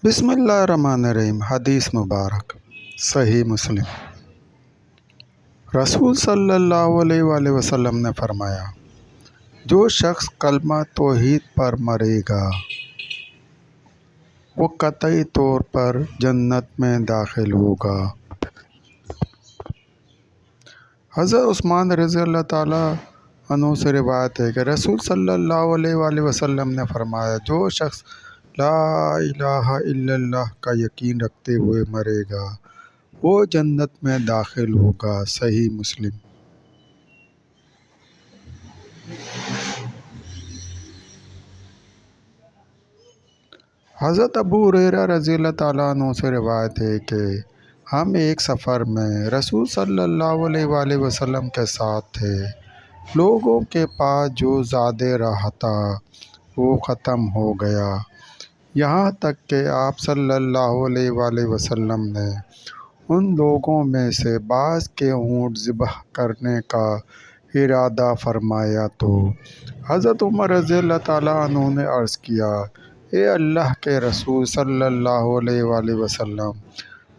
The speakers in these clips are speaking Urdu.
بسم اللہ الرحمن الرحیم۔ حدیث مبارک صحیح مسلم۔ رسول صلی اللہ علیہ وآلہ وسلم نے فرمایا، جو شخص کلمہ توحید پر مرے گا وہ قطعی طور پر جنت میں داخل ہوگا۔ حضرت عثمان رضی اللہ تعالیٰ عنہ سے روایت ہے کہ رسول صلی اللہ علیہ وآلہ وسلم نے فرمایا، جو شخص لا الہ الا اللہ کا یقین رکھتے ہوئے مرے گا وہ جنت میں داخل ہوگا۔ صحیح مسلم۔ حضرت ابو ہریرہ رضی اللہ تعالیٰ عنہ سے روایت ہے کہ ہم ایک سفر میں رسول صلی اللہ علیہ وآلہ وسلم کے ساتھ تھے۔ لوگوں کے پاس جو زاد رہا تھا وہ ختم ہو گیا، یہاں تک کہ آپ صلی اللہ علیہ وآلہ وسلم نے ان لوگوں میں سے بعض کے اونٹ ذبح کرنے کا ارادہ فرمایا تو حضرت عمر رضی اللہ تعالیٰ عنہ نے عرض کیا، اے اللہ کے رسول صلی اللہ علیہ وآلہ وسلم،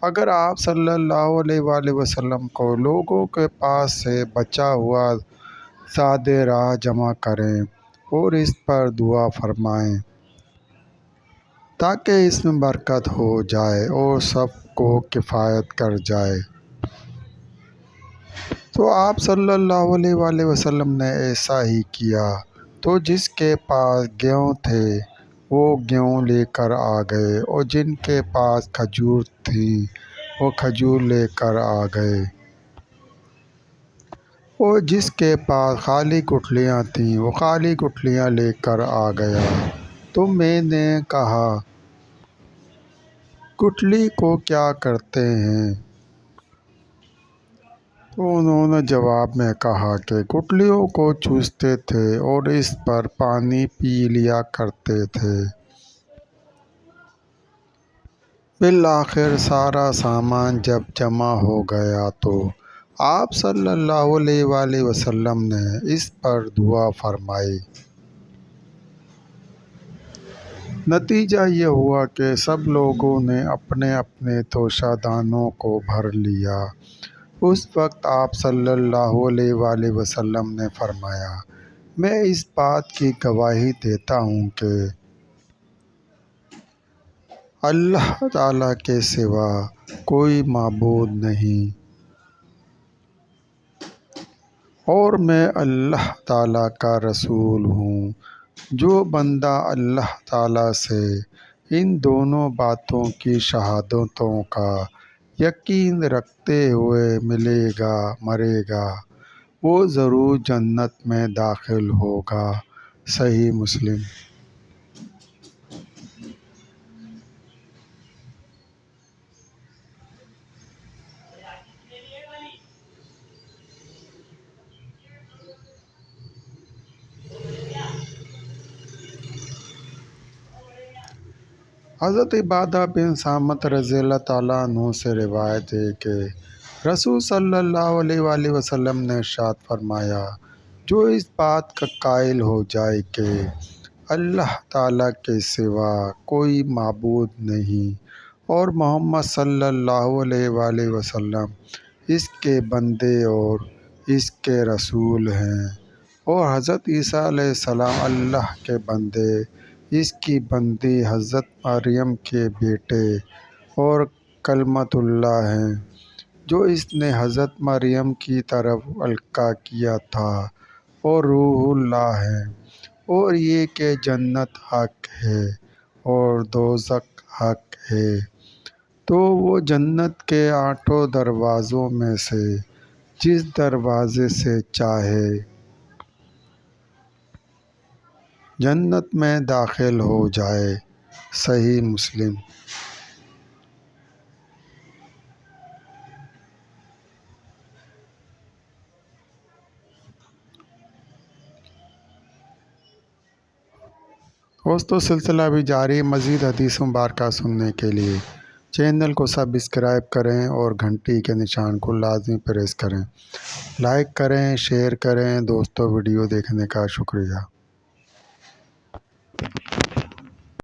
اگر آپ صلی اللہ علیہ وآلہ وسلم کو لوگوں کے پاس سے بچا ہوا زاد راہ جمع کریں اور اس پر دعا فرمائیں تاکہ اس میں برکت ہو جائے اور سب کو کفایت کر جائے۔ تو آپ صلی اللہ علیہ وآلہ وسلم نے ایسا ہی کیا، تو جس کے پاس گیہوں تھے وہ گیہوں لے کر آ گئے اور جن کے پاس کھجور تھیں وہ کھجور لے کر آ گئے اور جس کے پاس خالی گٹھلیاں تھیں وہ خالی گٹھلیاں لے کر آ گیا۔ تو میں نے کہا، گٹھلی کو کیا کرتے ہیں؟ تو انہوں نے جواب میں کہا کہ گٹھلیوں کو چوستے تھے اور اس پر پانی پی لیا کرتے تھے۔ بالآخر سارا سامان جب جمع ہو گیا تو آپ صلی اللہ علیہ وآلہ وسلم نے اس پر دعا فرمائی۔ نتیجہ یہ ہوا کہ سب لوگوں نے اپنے اپنے توشہ دانوں کو بھر لیا۔ اس وقت آپ صلی اللہ علیہ وآلہ وسلم نے فرمایا، میں اس بات کی گواہی دیتا ہوں کہ اللہ تعالیٰ کے سوا کوئی معبود نہیں اور میں اللہ تعالیٰ کا رسول ہوں۔ جو بندہ اللہ تعالیٰ سے ان دونوں باتوں کی شہادتوں کا یقین رکھتے ہوئے مرے گا وہ ضرور جنت میں داخل ہوگا۔ صحیح مسلم۔ حضرت عبادہ بن صامت رضی اللہ تعالیٰ عنہ سے روایت ہے کہ رسول صلی اللہ علیہ وآلہ وسلم نے ارشاد فرمایا، جو اس بات کا قائل ہو جائے کہ اللہ تعالیٰ کے سوا کوئی معبود نہیں اور محمد صلی اللہ علیہ وآلہ وسلم اس کے بندے اور اس کے رسول ہیں اور حضرت عیسیٰ علیہ السلام اللہ کے بندے، اس کی بندی حضرت مریم کے بیٹے اور کلمۃ اللہ ہیں جو اس نے حضرت مریم کی طرف القاء کیا تھا اور روح اللہ ہیں، اور یہ کہ جنت حق ہے اور دوزخ حق ہے، تو وہ جنت کے 8 دروازوں میں سے جس دروازے سے چاہے جنت میں داخل ہو جائے۔ صحیح مسلم۔ دوستو سلسلہ بھی جاری ہے۔ مزید حدیث مبارکہ سننے کے لیے چینل کو سبسکرائب کریں اور گھنٹی کے نشان کو لازمی پریس کریں۔ لائک کریں، شیئر کریں۔ دوستو ویڈیو دیکھنے کا شکریہ۔